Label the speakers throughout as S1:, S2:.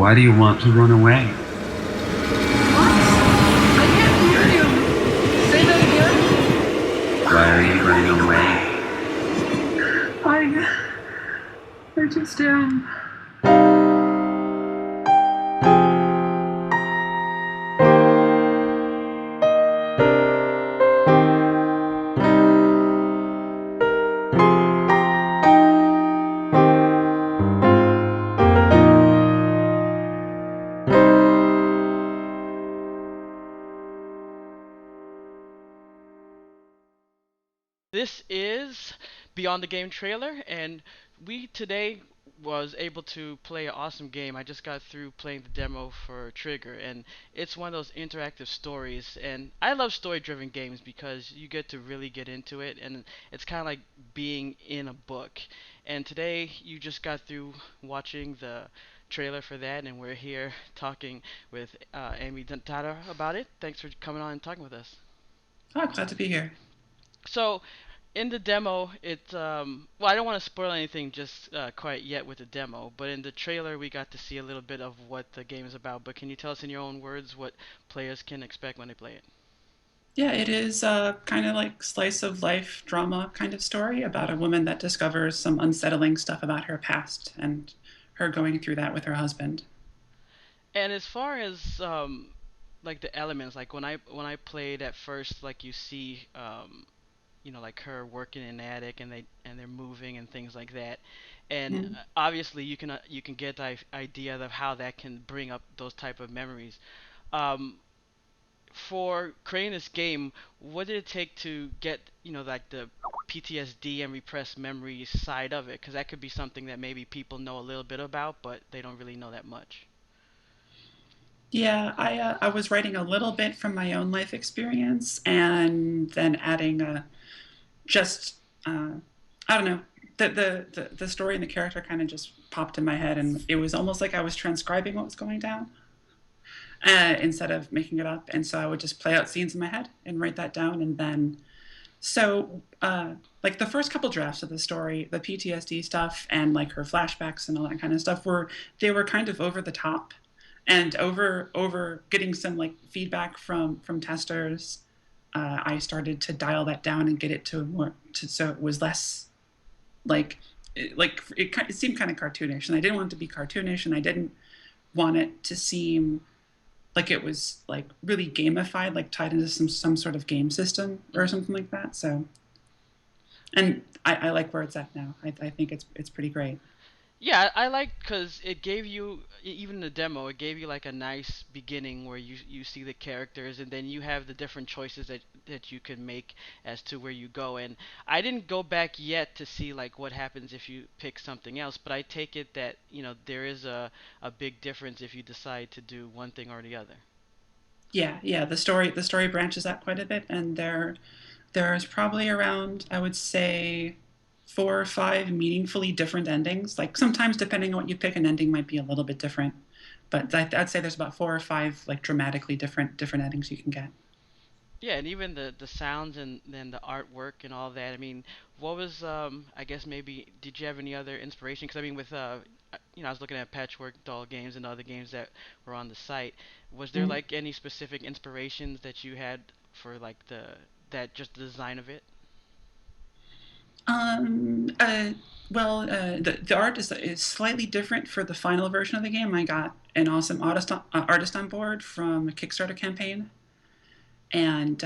S1: Why do you want to run away?
S2: What? I can't hear you. Say that
S1: Why are you running away?
S2: again. I just am.
S3: This is Beyond the Game trailer, and we today was able to play an awesome game. I just got through playing the demo for Trigger, and it's one of those interactive stories. And I love story-driven games because you get to really get into it, and it's kind of like being in a book. And today you just got through watching the trailer for that, and we're here talking with Amy Dentata about it. Thanks for coming on and talking with us.
S4: Oh, glad to be here.
S3: So, in the demo, well, I don't want to spoil anything just quite yet with the demo, but in the trailer we got to see a little bit of what the game is about. But can you tell us in your own words what players can expect when they play it?
S4: Yeah, it is kind of like slice of life drama kind of story about a woman that discovers some unsettling stuff about her past and her going through that with her husband.
S3: And as far as like the elements, like when I played at first, like you see like her working in an attic and they're moving and things like that. And
S4: Mm.
S3: obviously you can get the idea of how that can bring up those type of memories. Um, for creating this game, what did it take to get, like the PTSD and repressed memories side of it? Because that could be something that maybe people know a little bit about, but they don't really know that much.
S4: Yeah, I was writing a little bit from my own life experience and then adding just I don't know, the story and the character kind of just popped in my head, and it was almost like I was transcribing what was going down instead of making it up. And so I would just play out scenes in my head and write that down, and then so like the first couple drafts of the story, the PTSD stuff and like her flashbacks and all that kind of stuff they were kind of over the top, and over getting some like feedback from testers. I started to dial that down and get it to more so it was less like it seemed kind of cartoonish, and I didn't want it to be cartoonish, and I didn't want it to seem like it was like really gamified, like tied into some sort of game system or
S3: Hmm.
S4: something like that. So, and I like where it's at now. I think it's pretty great.
S3: Yeah, I like because it gave you even the demo. It gave you like a nice beginning where you see the characters, and then you have the different choices that you can make as to where you go. And I didn't go back yet to see like what happens if you pick something else, but I take it that there is a big difference if you decide to do one thing or the other.
S4: Yeah. The story branches out quite a bit, and there's probably around, I would say, 4 or 5 meaningfully different endings. Like sometimes, depending on what you pick, an ending might be a little bit different, but I'd say there's about 4 or 5 like dramatically different endings you can get.
S3: Yeah, and even the sounds and then the artwork and all that. I mean, what was I guess maybe did you have any other inspiration? Because I mean, with I was looking at Patchwork Doll Games and other games that were on the site. Was there
S4: Mm.
S3: like any specific inspirations that you had for like just the design of it?
S4: Um, uh, the art is slightly different for the final version of the game. I got an awesome artist on board from a Kickstarter campaign, and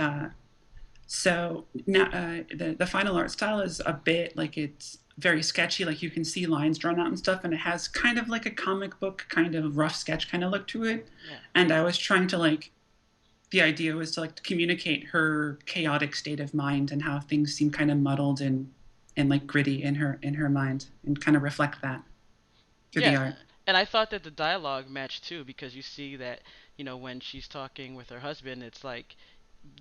S4: so now the final art style is a bit like it's very sketchy. Like you can see lines drawn out and stuff, and it has kind of like a comic book kind of rough sketch kind of look to it.
S3: Yeah.
S4: And I was trying to like the idea was to like to communicate her chaotic state of mind and how things seem kind of muddled and like gritty in her mind, and kind of reflect that through the
S3: Yeah,
S4: art.
S3: and I thought that the dialogue matched too because you see that, when she's talking with her husband, it's like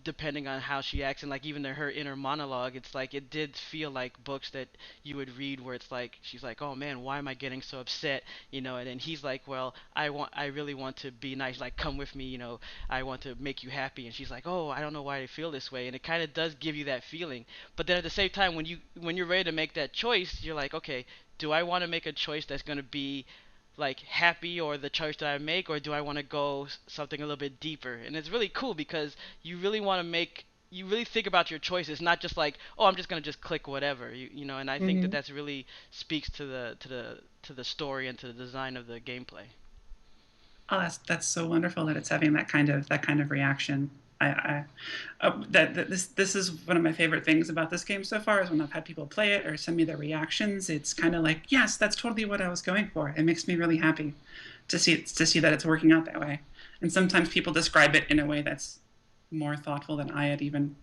S3: depending on how she acts and like even her inner monologue, it's like it did feel like books that you would read where it's like she's like, "Oh man, why am I getting so upset?" And then he's like, "Well, I really want to be nice, like come with me, I want to make you happy." And she's like, "Oh, I don't know why I feel this way." And it kind of does give you that feeling. But then at the same time when you're ready to make that choice, you're like, "Okay, do I want to make a choice that's going to be like happy or the choice that I make, or do I want to go something a little bit deeper? And it's really cool because you really want to make you really think about your choices, not just like, oh, I'm just gonna just click whatever, you know. And I think that
S4: Hmm.
S3: that's really speaks to the story and to the design of the gameplay.
S4: Oh, that's so wonderful that it's having that kind of reaction. That this is one of my favorite things about this game so far is when I've had people play it or send me their reactions. It's kind of like, yes, that's totally what I was going for. It makes me really happy to see that it's working out that way. And sometimes people describe it in a way that's more thoughtful than I had even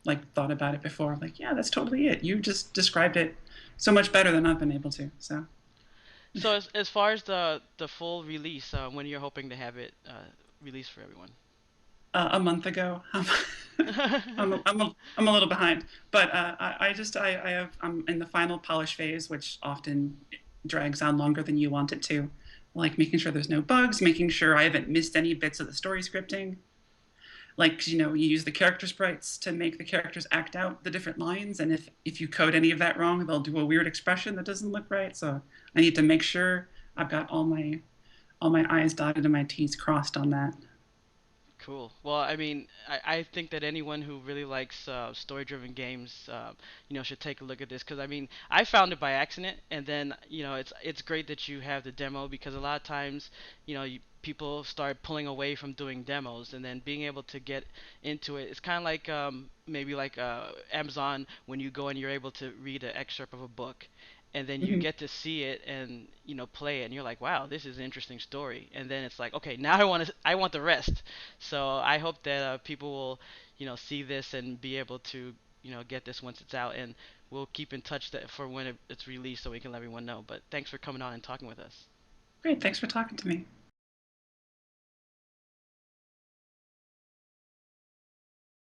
S4: like thought about it before. Like, yeah, that's totally it. You just described it so much better than I've been able to. So
S3: So as far as the full release, when you're hoping to have it released for everyone?
S4: a month ago. I'm a little behind, but I'm in the final polish phase, which often drags on longer than you want it to. Like making sure there's no bugs, making sure I haven't missed any bits of the story scripting. Like you use the character sprites to make the characters act out the different lines, and if you code any of that wrong, they'll do a weird expression that doesn't look right. So I need to make sure I've got all my I's dotted and my T's crossed on that.
S3: Cool. Well, I mean, I think that anyone who really likes story-driven games, should take a look at this because I mean, I found it by accident, and then it's great that you have the demo because a lot of times, people start pulling away from doing demos, and then being able to get into it. It's kind of like maybe like Amazon when you go and you're able to read an excerpt of a book, and then you
S4: Mhm.
S3: get to see it and play it, and you're like, wow, this is an interesting story. And then it's like, okay, now I want the rest. So I hope that people will, see this and be able to, get this once it's out, and we'll keep in touch for when it's released so we can let everyone know. But thanks for coming on and talking with us.
S4: Great, thanks for talking to me.